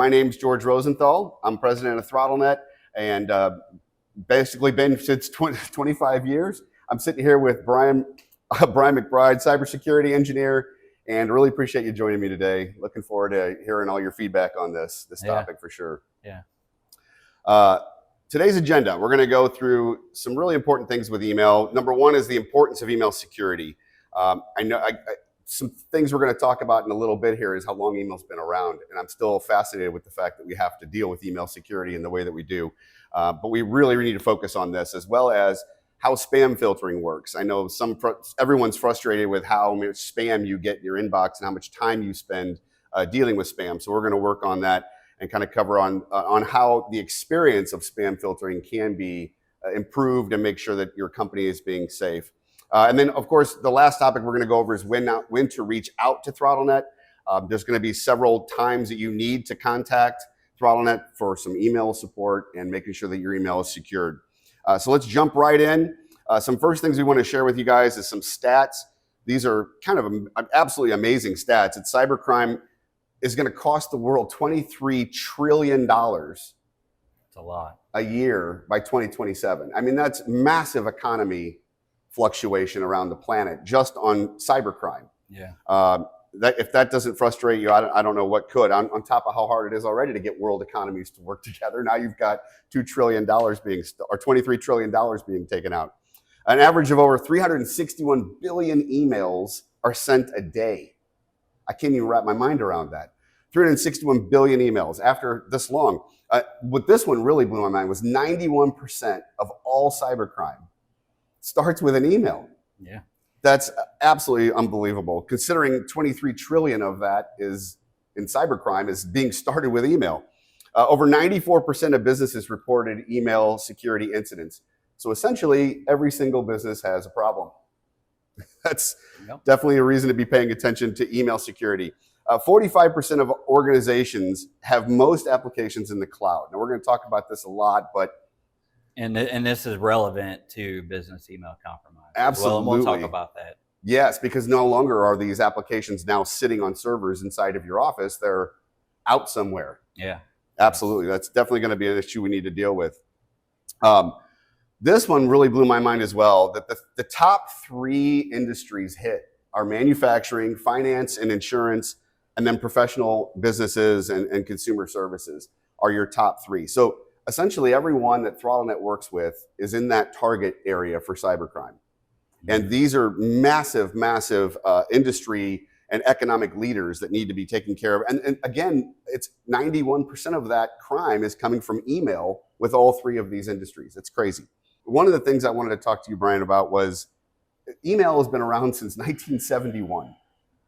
my name's George Rosenthal. I'm president of ThrottleNet and basically been since 25 years. I'm sitting here with Brian McBride, cybersecurity engineer, and really appreciate you joining me today. Looking forward to hearing all your feedback on this topic for sure. Yeah. Today's agenda, we're going to go through some really important things with email. Number one is the importance of email security. Some things we're going to talk about in a little bit here is how long email's been around, and I'm still fascinated with the fact that we have to deal with email security in the way that we do. But we really need to focus on this, as well as how spam filtering works. I know everyone's frustrated with how much spam you get in your inbox and how much time you spend dealing with spam. So we're going to work on that and kind of cover on how the experience of spam filtering can be improved and make sure that your company is being safe. And then, of course, the last topic we're going to go over is when to reach out to ThrottleNet. There's going to be several times that you need to contact ThrottleNet for some email support and making sure that your email is secured. So let's jump right in. Some first things we want to share with you guys is some stats. These are kind of absolutely amazing stats. Cybercrime is going to cost the world $23 trillion. It's a lot. A year by 2027. I mean, that's massive economy fluctuation around the planet just on cybercrime. Yeah. If that doesn't frustrate you, I don't know what could. On top of how hard it is already to get world economies to work together, now you've got $2 trillion or $23 trillion being taken out. An average of over 361 billion emails are sent a day. I can't even wrap my mind around that. 361 billion emails after this long. What this one really blew my mind was 91% of all cybercrime starts with an email. Yeah. That's absolutely unbelievable, considering 23 trillion of that is in cybercrime is being started with email. Over 94% of businesses reported email security incidents. So essentially, every single business has a problem. That's definitely a reason to be paying attention to email security. 45% of organizations have most applications in the cloud. Now, we're going to talk about this a lot, but And this is relevant to business email compromise. Absolutely. Well, and we'll talk about that. Yes, because no longer are these applications now sitting on servers inside of your office. They're out somewhere. Yeah. Absolutely. That's definitely going to be an issue we need to deal with. This one really blew my mind as well, that the top three industries hit are manufacturing, finance, and insurance, and then professional businesses and consumer services are your top three. So essentially, everyone that ThrottleNet works with is in that target area for cybercrime. And these are massive, massive industry and economic leaders that need to be taken care of. And again, it's 91% of that crime is coming from email with all three of these industries. It's crazy. One of the things I wanted to talk to you, Brian, about was email has been around since 1971.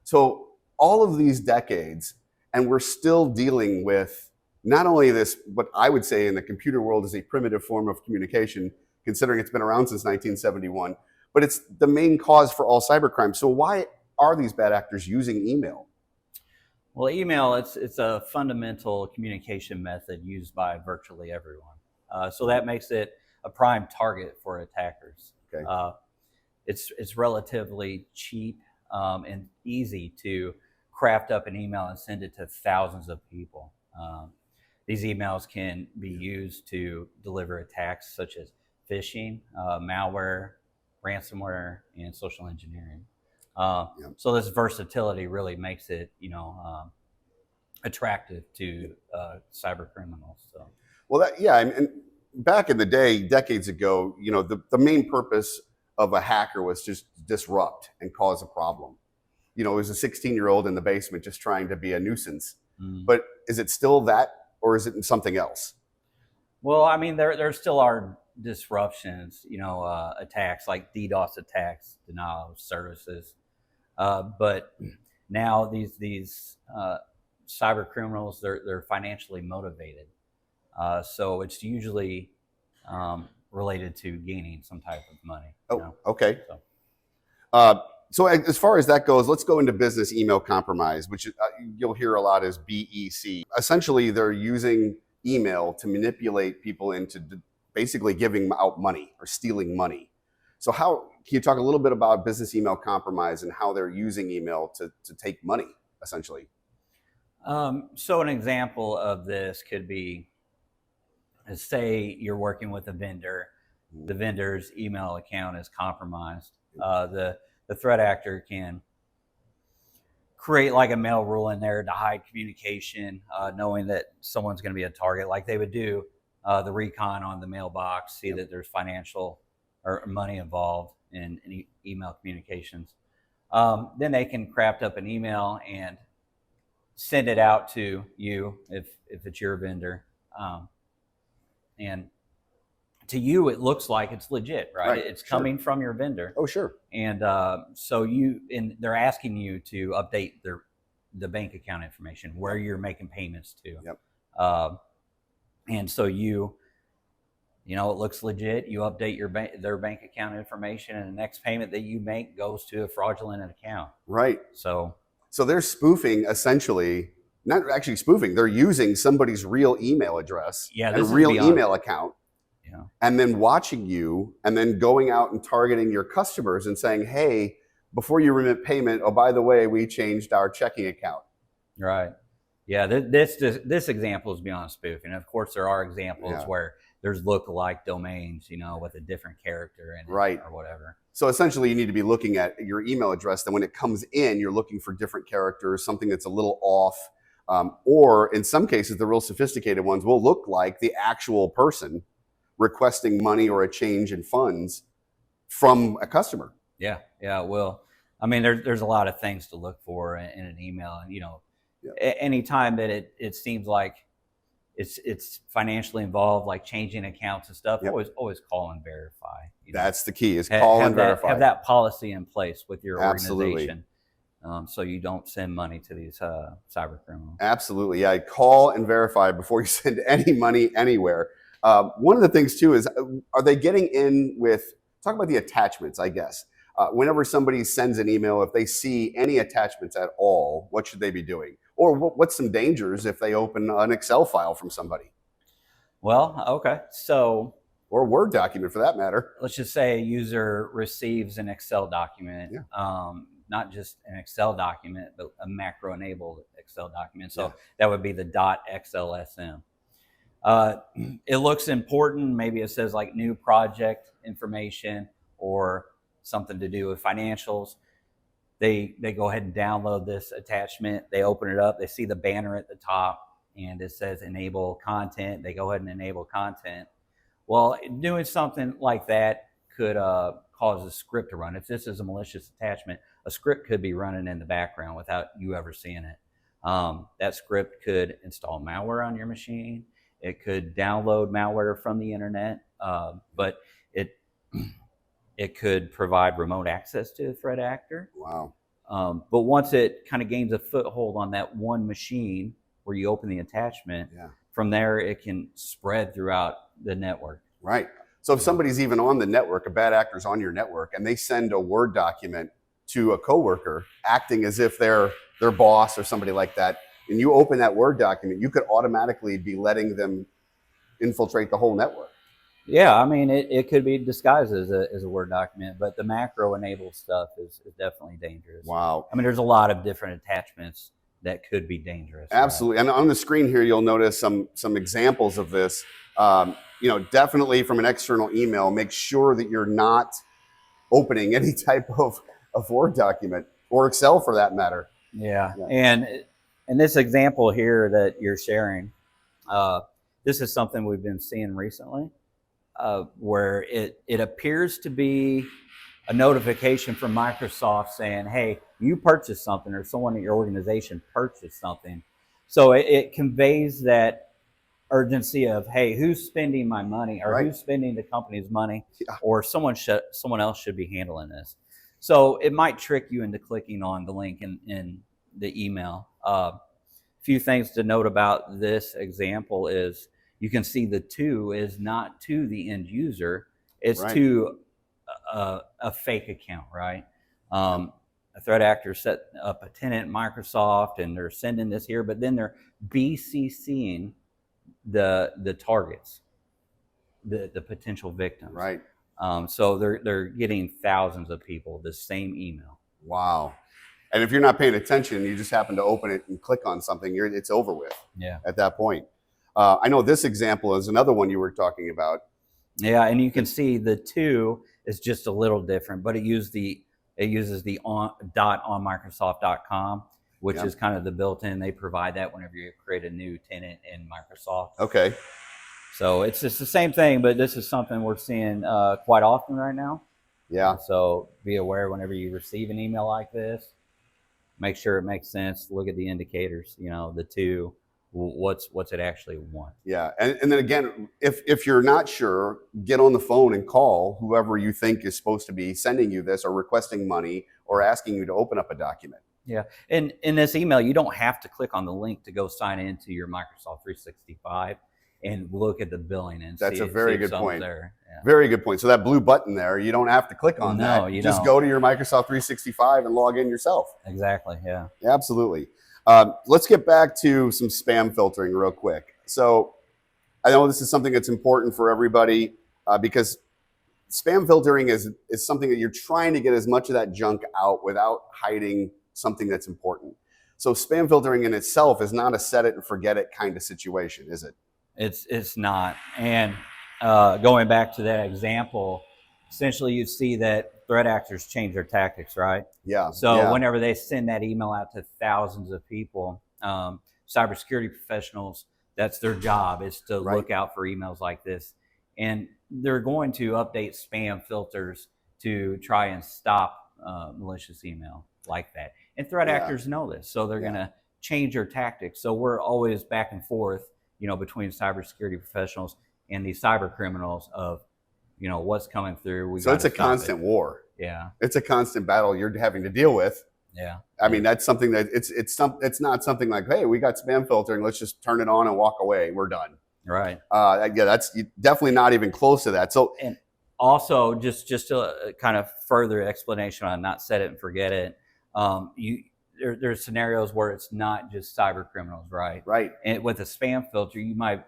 So all of these decades, and we're still dealing with not only this, what I would say in the computer world is a primitive form of communication, considering it's been around since 1971, but it's the main cause for all cybercrime. So why are these bad actors using email? Well, email, it's a fundamental communication method used by virtually everyone. So that makes it a prime target for attackers. Okay. It's relatively cheap and easy to craft up an email and send it to thousands of people. These emails can be used to deliver attacks such as phishing, malware, ransomware, and social engineering. So this versatility really makes it, attractive to cyber criminals. So. Well, and back in the day, decades ago, the main purpose of a hacker was just disrupt and cause a problem. It was a 16-year-old in the basement just trying to be a nuisance. But is it still that, or is it something else? Well, I mean, there still are disruptions, attacks like DDoS attacks, denial of services. But now these cyber criminals, they're financially motivated. So it's usually related to gaining some type of money. Okay. So as far as that goes, let's go into business email compromise, which you'll hear a lot as BEC. Essentially, they're using email to manipulate people into basically giving out money or stealing money. So can you talk a little bit about business email compromise and how they're using email to take money, essentially? So an example of this could be, say you're working with a vendor, the vendor's email account is compromised. The threat actor can create like a mail rule in there to hide communication, knowing that someone's going to be a target, like they would do the recon on the mailbox, see that there's financial or money involved in email communications. Then they can craft up an email and send it out to you if it's your vendor. And to you, it looks like it's legit, right? It's coming from your vendor. Oh, sure. And they're asking you to update the bank account information where you're making payments to. Yep. And so it looks legit. You update their bank account information, and the next payment that you make goes to a fraudulent account. Right. So they're spoofing, essentially, not actually spoofing. They're using somebody's real email address and real email account. Yeah. And then watching you, and then going out and targeting your customers and saying, hey, before you remit payment, oh, by the way, we changed our checking account. Right. Yeah, this example is beyond spoofing. Of course, there are examples where there's lookalike domains, with a different character in it or whatever. So essentially, you need to be looking at your email address. Then when it comes in, you're looking for different characters, something that's a little off. Or in some cases, the real sophisticated ones will look like the actual person requesting money or a change in funds from a customer. Yeah. Well, I mean, there's a lot of things to look for in an email, and anytime that it seems like it's financially involved, like changing accounts and stuff, always call and verify. That's the key, is call and verify. Have that policy in place with your organization. So you don't send money to these cyber criminals. Absolutely. Yeah. Call and verify before you send any money anywhere. One of the things too is, are they getting in with, talk about the attachments, I guess. Whenever somebody sends an email, if they see any attachments at all, what should they be doing? Or what's some dangers if they open an Excel file from somebody? Well, okay. So, or a Word document for that matter. Let's just say a user receives an Excel document, not just an Excel document, but a macro-enabled Excel document. So that would be the .xlsm. It looks important. Maybe it says like new project information or something to do with financials. They go ahead and download this attachment. They open it up. They see the banner at the top and it says enable content. They go ahead and enable content. Well, doing something like that could cause a script to run. If this is a malicious attachment, a script could be running in the background without you ever seeing it. That script could install malware on your machine. It could download malware from the internet, but it could provide remote access to the threat actor. Wow. But once it kind of gains a foothold on that one machine where you open the attachment, from there it can spread throughout the network. Right. So if somebody's even on the network, a bad actor's on your network, and they send a Word document to a coworker acting as if they're their boss or somebody like that, and you open that Word document, you could automatically be letting them infiltrate the whole network. Yeah, I mean, it could be disguised as a Word document, but the macro-enabled stuff is definitely dangerous. Wow. I mean, there's a lot of different attachments that could be dangerous. Absolutely. And on the screen here, you'll notice some examples of this. Definitely from an external email, make sure that you're not opening any type of Word document or Excel for that matter. Yeah. And in this example here that you're sharing, this is something we've been seeing recently. Where it appears to be a notification from Microsoft saying, hey, you purchased something, or someone at your organization purchased something. So it conveys that urgency of, hey, who's spending my money, or who's spending the company's money, or someone else should be handling this. So it might trick you into clicking on the link in the email. A few things to note about this example is, you can see the to is not to the end user, it's to a fake account, right? A threat actor set up a tenant at Microsoft and they're sending this here, but then they're BCCing the targets, the potential victims. Right. So they're getting thousands of people the same email. Wow. And if you're not paying attention, you just happen to open it and click on something, it's over with at that point. I know this example is another one you were talking about. Yeah, and you can see the 2 is just a little different, but it uses the .onmicrosoft.com, which is kind of the built-in. They provide that whenever you create a new tenant in Microsoft. Okay. So it's just the same thing, but this is something we're seeing quite often right now. Yeah. So be aware whenever you receive an email like this, make sure it makes sense. Look at the indicators, the 2, what's it actually want. Yeah. And then again, if you're not sure, get on the phone and call whoever you think is supposed to be sending you this or requesting money or asking you to open up a document. Yeah. And in this email, you don't have to click on the link to go sign into your Microsoft 365 and look at the billing and that's see a very see good point. There. Yeah. Very good point. So that blue button there, you don't have to click on that. You just don't. Go to your Microsoft 365 and log in yourself. Exactly. Yeah. Absolutely. Let's get back to some spam filtering real quick. So I know this is something that's important for everybody because spam filtering is something that you're trying to get as much of that junk out without hiding something that's important. So spam filtering in itself is not a set it and forget it kind of situation, is it? It's not. And going back to that example, essentially you see that threat actors change their tactics, right? Yeah. So whenever they send that email out to thousands of people, cybersecurity professionals, that's their job, is to look out for emails like this. And they're going to update spam filters to try and stop malicious email like that. And threat actors know this, so they're going to change their tactics. So we're always back and forth, between cybersecurity professionals and these cyber criminals of, what's coming through. So it's a constant war. Yeah. It's a constant battle you're having to deal with. Yeah. I mean, that's something that it's not something like, hey, we got spam filtering, let's just turn it on and walk away. We're done. Right. Yeah, that's definitely not even close to that. So, and also just a kind of further explanation on not set it and forget it. There's scenarios where it's not just cyber criminals, right? Right. And with a spam filter, you might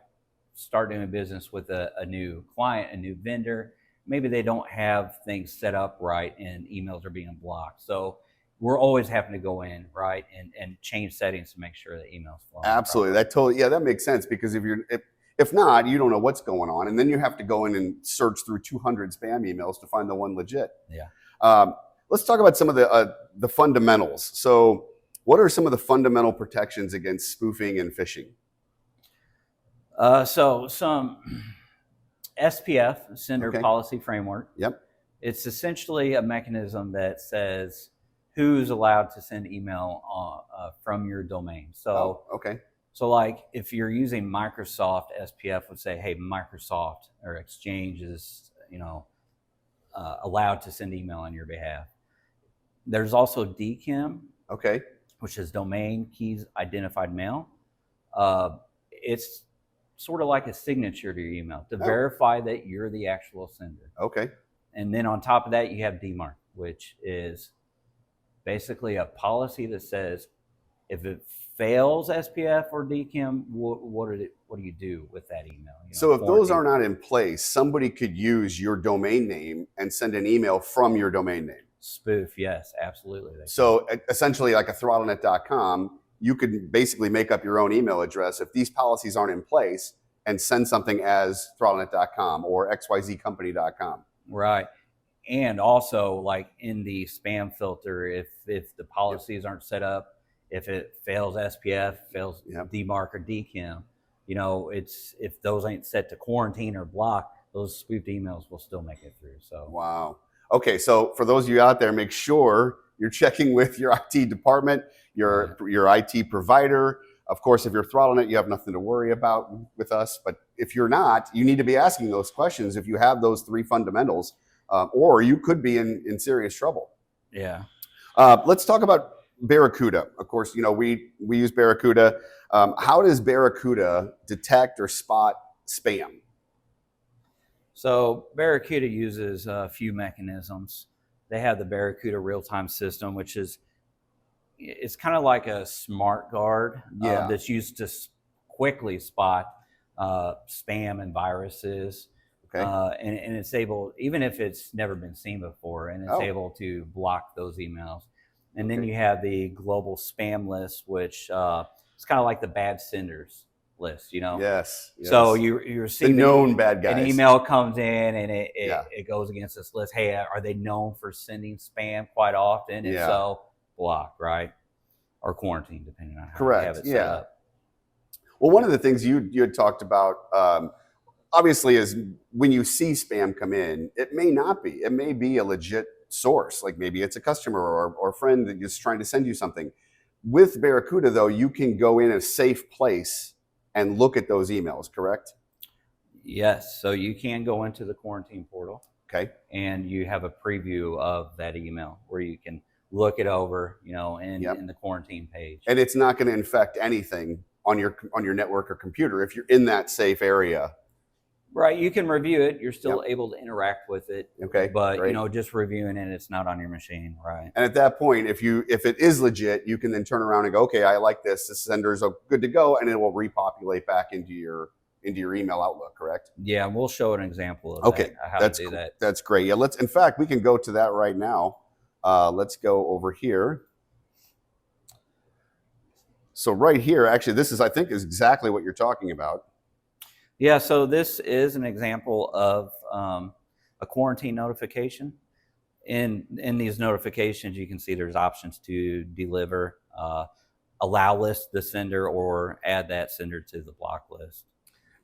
start doing business with a new client, a new vendor. Maybe they don't have things set up right and emails are being blocked. So we're always having to go in, right, and change settings to make sure the emails flow. Absolutely. That makes sense, because if not, you don't know what's going on, and then you have to go in and search through 200 spam emails to find the one legit. Yeah. Let's talk about some of the fundamentals. So what are some of the fundamental protections against spoofing and phishing? So some SPF, Sender Policy Framework. Yep. It's essentially a mechanism that says who's allowed to send email from your domain. So, So like if you're using Microsoft, SPF would say, hey, Microsoft or Exchange is, allowed to send email on your behalf. There's also DKIM, which is Domain Keys Identified Mail. It's sort of like a signature to your email to verify that you're the actual sender. And then on top of that, you have DMARC, which is basically a policy that says if it fails SPF or DKIM, what do you do with that email? So if those are not in place, somebody could use your domain name and send an email from your domain name. Spoof, yes, absolutely. So essentially, like a throttlenet.com, you could basically make up your own email address if these policies aren't in place and send something as throttlenet.com or xyzcompany.com. Right. And also, like in the spam filter, if the policies aren't set up, if it fails SPF, fails DMARC or DKIM, if those ain't set to quarantine or block, those spoofed emails will still make it through. So wow. Okay, so for those of you out there, make sure you're checking with your IT department, your IT provider. Of course, if you're ThrottleNet, you have nothing to worry about with us. But if you're not, you need to be asking those questions if you have those three fundamentals, or you could be in serious trouble. Yeah. Let's talk about Barracuda. Of course, we use Barracuda. How does Barracuda detect or spot spam? So Barracuda uses a few mechanisms. They have the Barracuda real-time system, which it's kind of like a smart guard that's used to quickly spot spam and viruses. And it's able, even if it's never been seen before, and it's able to block those emails. And then you have the global spam list, which it's kind of like the bad senders list, you know? Yes. So you receive the known bad guys. An email comes in and Yeah. it goes against this list. Hey, are they known for sending spam quite often? If so, block, right? Or quarantine, depending on how you have it set up. Well, one of the things you had talked about, obviously, is when you see spam come in, it may not be. It may be a legit source. Like maybe it's a customer or a friend that is trying to send you something. With Barracuda, though, you can go in a safe place and look at those emails, correct? Yes. So you can go into the quarantine portal. Okay. And you have a preview of that email where you can look it over, you know, in the quarantine page. And it's not going to infect anything on your network or computer if you're in that safe area. Right, you can review it. You're still able to interact with it. Okay, but great. You know, just reviewing it, it's not on your machine, right? And at that point, if it is legit, you can then turn around and go, okay, I like this. This sender's good to go, and it will repopulate back into your email Outlook. Correct? Yeah, we'll show an example of how to do that. That's great. Yeah, in fact, we can go to that right now. Let's go over here. So right here, actually, I think is exactly what you're talking about. Yeah, so this is an example of a quarantine notification. In these notifications, you can see there's options to deliver, allow list the sender, or add that sender to the block list.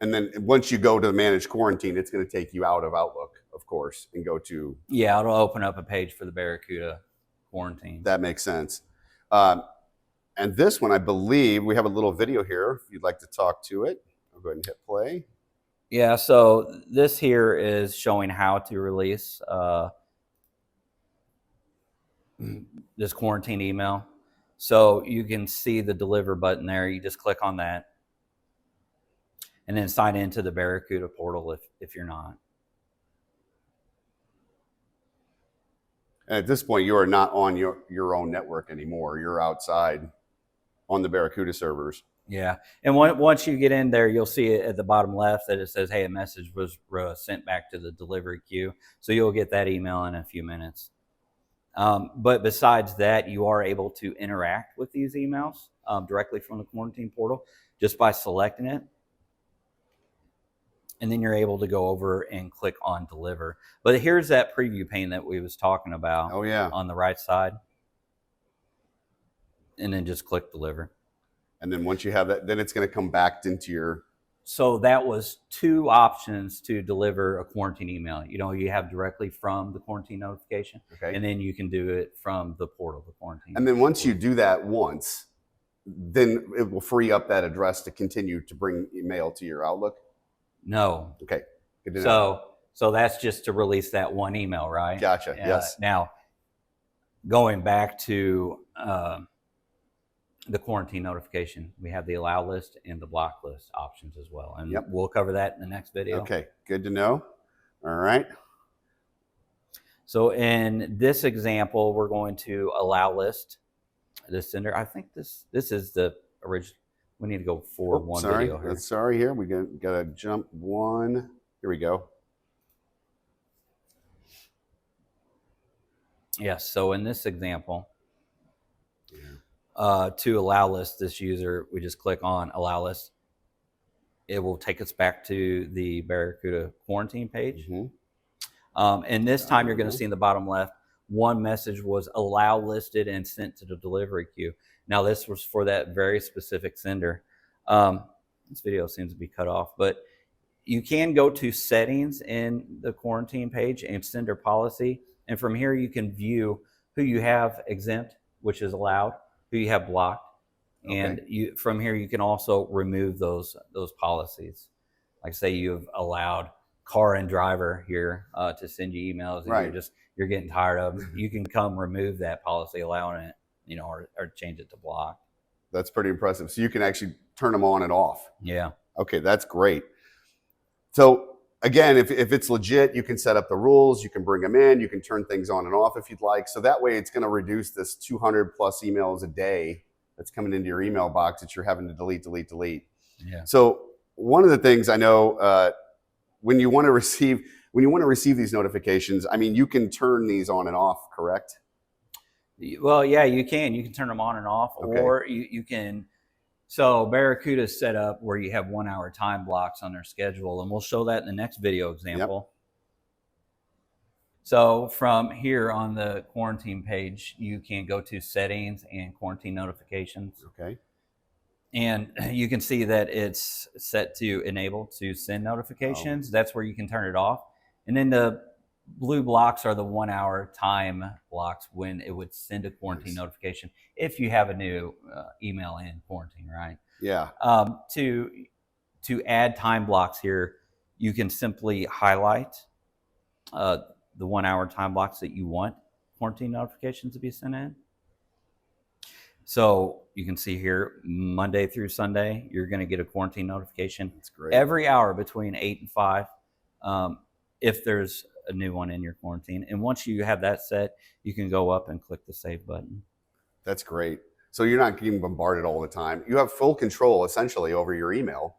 And then once you go to manage quarantine, it's going to take you out of Outlook, of course, and go to... Yeah, it'll open up a page for the Barracuda quarantine. That makes sense. And this one, I believe, we have a little video here. If you'd like to talk to it, I'll go ahead and hit play. Yeah, so this here is showing how to release this quarantine email. So you can see the deliver button there. You just click on that and then sign into the Barracuda portal if you're not. And at this point, you are not on your own network anymore. You're outside on the Barracuda servers. Yeah, and once you get in there, you'll see it at the bottom left that it says, hey, a message was sent back to the delivery queue. So you'll get that email in a few minutes. But besides that, you are able to interact with these emails directly from the quarantine portal just by selecting it. And then you're able to go over and click on deliver. But here's that preview pane that we was talking about. Oh, yeah. On the right side. And then just click deliver. And then once you have that, then it's going to come back into your... So that was two options to deliver a quarantine email. You know, you have directly from the quarantine notification, okay, and then you can do it from the portal, the quarantine. And then once you do that once, then it will free up that address to continue to bring email to your Outlook? No. Okay, good to know. So that's just to release that one email, right? Gotcha, yes. Now, going back to the quarantine notification, we have the allow list and the block list options as well. And we'll cover that in the next video. Okay, good to know. All right. So in this example, we're going to allow list the sender. I think this is the original. We need to go forward one video here. Sorry, here. We got to jump one. Here we go. Yes, so in this example, to allow list this user, we just click on allow list. It will take us back to the Barracuda quarantine page. And this time you're going to see in the bottom left, one message was allow listed and sent to the delivery queue. Now this was for that very specific sender. This video seems to be cut off, but you can go to settings in the quarantine page and sender policy. And from here you can view who you have exempt, which is allowed, who you have blocked. And from here you can also remove those policies. Like say you've allowed car and driver here to send you emails and you're getting tired of them. You can come remove that policy, allowing it, you know, or change it to block. That's pretty impressive. So you can actually turn them on and off. Yeah. Okay, that's great. So again, if it's legit, you can set up the rules, you can bring them in, you can turn things on and off if you'd like. So that way it's going to reduce this 200 plus emails a day that's coming into your email box that you're having to delete. Yeah. So one of the things I know, when you want to receive these notifications, I mean, you can turn these on and off, correct? Well, yeah, you can turn them on and off, Okay. or you can. So Barracuda is set up where you have 1 hour time blocks on their schedule, and we'll show that in the next video example. Yep. So from here on the quarantine page, you can go to settings and quarantine notifications. Okay. And you can see that it's set to enable to send notifications. Oh. That's where you can turn it off. And then the blue blocks are the 1 hour time blocks when it would send a quarantine notification if you have a new email in quarantine, right? Yeah. To add time blocks here, you can simply highlight the 1 hour time blocks that you want quarantine notifications to be sent in. So you can see here, Monday through Sunday, you're going to get a quarantine notification. That's great. Every hour between 8 and 5, if there's a new one in your quarantine. And once you have that set, you can go up and click the save button. That's great. So you're not getting bombarded all the time. You have full control essentially over your email,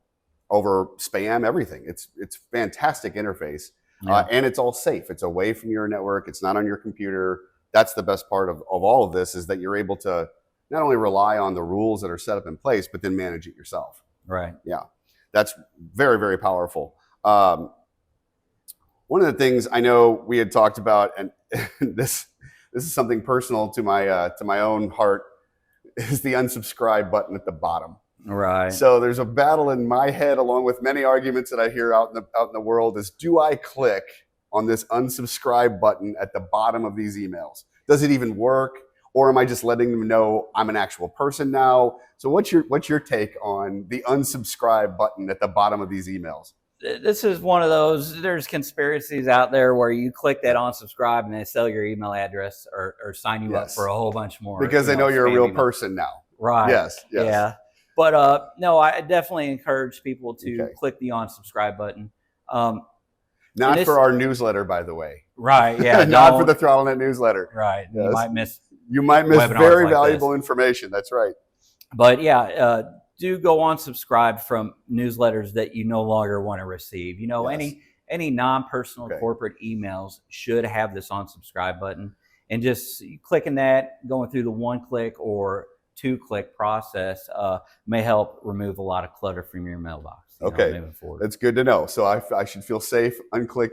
over spam, everything. It's fantastic interface. Yeah. And it's all safe. It's away from your network. It's not on your computer. That's the best part of all of this, is that you're able to not only rely on the rules that are set up in place, but then manage it yourself. Right. Yeah. That's very, very powerful. One of the things I know we had talked about, and this is something personal to my own heart, is the unsubscribe button at the bottom. Right. So there's a battle in my head, along with many arguments that I hear out in the world, is, do I click on this unsubscribe button at the bottom of these emails? Does it even work? Or am I just letting them know I'm an actual person now? So what's your take on the unsubscribe button at the bottom of these emails? This is one of those, there's conspiracies out there where you click that unsubscribe and they sell your email address or sign you up for a whole bunch more. Because they know you're a real person now. Right. Yes. Yeah. But no, I definitely encourage people to click the unsubscribe button. Not for our newsletter, by the way. Right. Yeah. Not for the ThrottleNet newsletter. Right. Yes. You might miss very valuable information. That's right. But yeah, do go unsubscribe from newsletters that you no longer want to receive. You know, any non-personal corporate emails should have this unsubscribe button, and just clicking that, going through the 1-click or 2-click process may help remove a lot of clutter from your mailbox. Moving forward. That's good to know. So I should feel safe clicking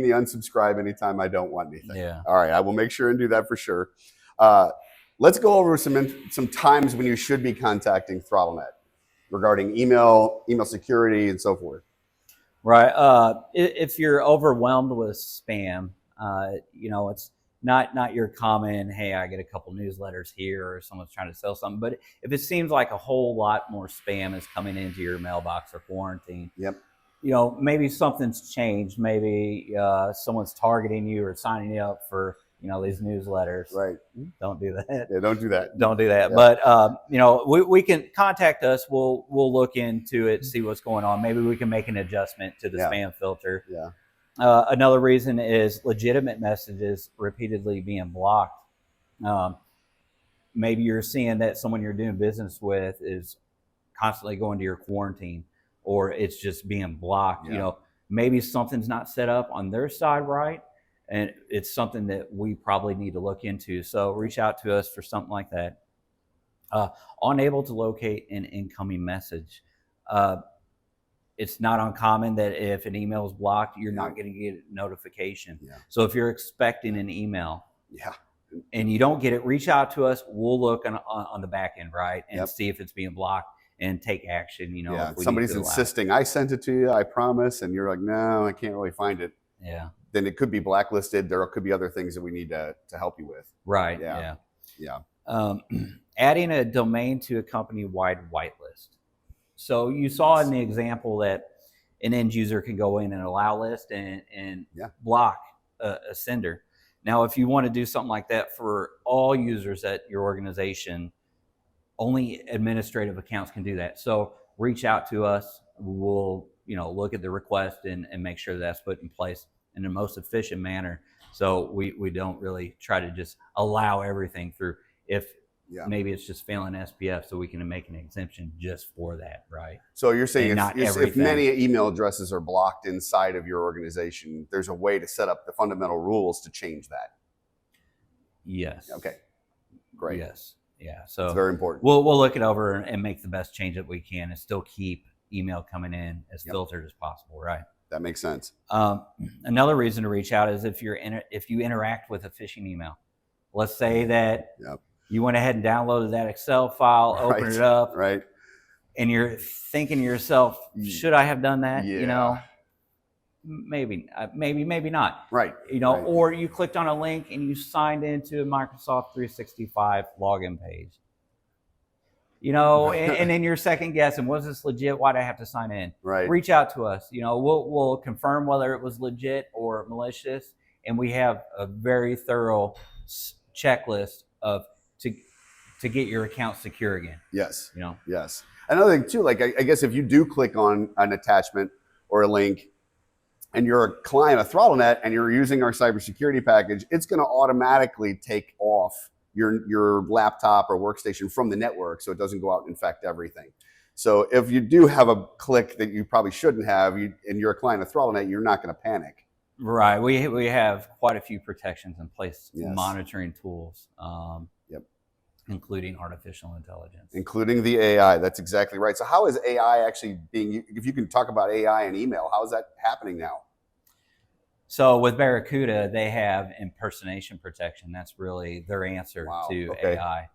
the unsubscribe anytime I don't want anything. Yeah. All right, I will make sure and do that for sure. Let's go over some times when you should be contacting ThrottleNet regarding email security, and so forth. Right. If you're overwhelmed with spam, it's not your common, hey, I get a couple newsletters here, or someone's trying to sell something. But if it seems like a whole lot more spam is coming into your mailbox or quarantine, maybe something's changed. Maybe someone's targeting you or signing you up for these newsletters. Right. Don't do that. Yeah, don't do that. Don't do that. Yeah. But we can contact us. We'll look into it, see what's going on. Maybe we can make an adjustment to the spam filter. Yeah. Another reason is legitimate messages repeatedly being blocked. Maybe you're seeing that someone you're doing business with is constantly going to your quarantine, or it's just being blocked. Yeah. Maybe something's not set up on their side right, and it's something that we probably need to look into. So reach out to us for something like that. Unable to locate an incoming message. It's not uncommon that if an email is blocked, you're not going to get a notification. Yeah. So if you're expecting an email and you don't get it, reach out to us. We'll look on the back end, right, and see if it's being blocked and take action. If somebody's insisting, I sent it to you, I promise, and you're like, no, I can't really find it. Yeah. Then it could be blacklisted. There could be other things that we need to help you with. Right. Yeah. Adding a domain to a company-wide whitelist. So you saw in the example that an end user can go in and allow list and block a sender. Now, if you want to do something like that for all users at your organization, only administrative accounts can do that. So reach out to us. We'll look at the request and make sure that's put in place in the most efficient manner. So we don't really try to just allow everything through. Maybe it's just failing SPF, so we can make an exemption just for that, right? So you're saying if many email addresses are blocked inside of your organization, there's a way to set up the fundamental rules to change that? Yes. Okay. Great. Yes. Yeah. It's So very important. we'll look it over and make the best change that we can, and still keep email coming in as filtered as possible. Right. That makes sense. Another reason to reach out is if you interact with a phishing email. Let's say that you went ahead and downloaded that Excel file, opened it up, right, and you're thinking to yourself, should I have done that? Yeah. You know, maybe not. Right. You know, right. or you clicked on a link and you signed into a Microsoft 365 login page. You know, and then you're second guessing, was this legit? Why'd I have to sign in? Right. Reach out to us. You know, we'll confirm whether it was legit or malicious, and we have a very thorough checklist of to get your account secure again. Yes. You know. Yes. Another thing too, like I guess if you do click on an attachment or a link, and you're a client of ThrottleNet and you're using our cybersecurity package, it's going to automatically take off your laptop or workstation from the network, so it doesn't go out and infect everything. So if you do have a click that you probably shouldn't have, and you're a client of ThrottleNet, you're not going to panic. Right. We have quite a few protections in place, Yes. monitoring tools, including artificial intelligence. Including the AI. That's exactly right. So how is AI actually being, if you can talk about AI and email, how is that happening now? So with Barracuda, they have impersonation protection. That's really their answer to AI.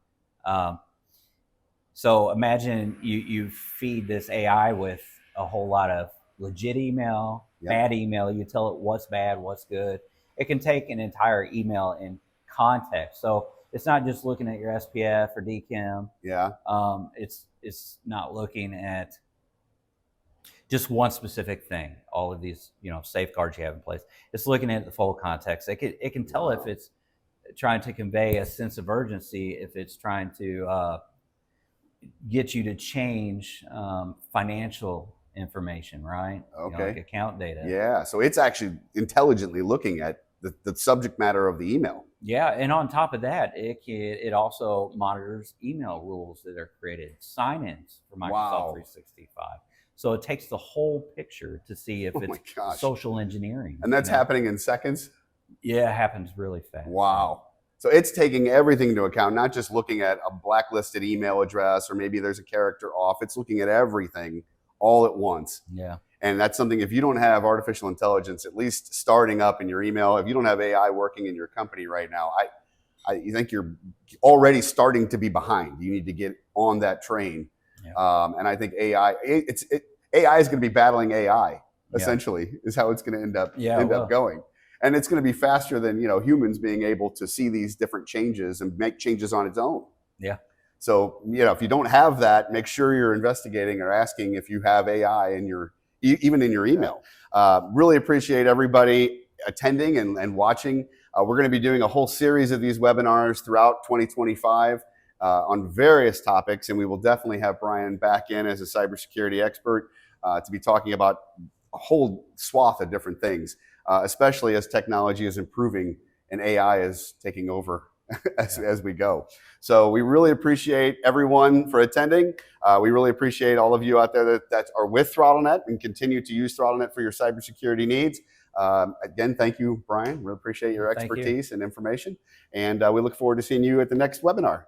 So imagine you feed this AI with a whole lot of legit email, bad email. You tell it what's bad, what's good. It can take an entire email in context. So it's not just looking at your SPF or DKIM. Yeah. It's not looking at just one specific thing. All of these, safeguards you have in place. It's looking at the full context. It can tell if it's trying to convey a sense of urgency, if it's trying to get you to change financial information, right? Okay. Like account data. Yeah. So it's actually intelligently looking at the subject matter of the email. Yeah, and on top of that, it also monitors email rules that are created, sign-ins for Microsoft 365. So it takes the whole picture to see if it's social engineering. And that's happening in seconds? Yeah, it happens really fast. Wow. So it's taking everything into account, not just looking at a blacklisted email address or maybe there's a character off. It's looking at everything all at once. Yeah. And that's something, if you don't have artificial intelligence, at least starting up in your email, if you don't have AI working in your company right now, I think you're already starting to be behind. You need to get on that train. Yeah. And I think AI is going to be battling AI, essentially, is how it's going to end up going. And it's going to be faster than humans being able to see these different changes and make changes on its own. Yeah. So if you don't have that, make sure you're investigating or asking if you have AI in even in your email. Really appreciate everybody attending and watching. We're going to be doing a whole series of these webinars throughout 2025 on various topics, and we will definitely have Brian back in as a cybersecurity expert to be talking about a whole swath of different things, especially as technology is improving and AI is taking over as we go. So we really appreciate everyone for attending. We really appreciate all of you out there that are with ThrottleNet and continue to use ThrottleNet for your cybersecurity needs. Again, thank you, Brian. Really appreciate your expertise and information. And we look forward to seeing you at the next webinar.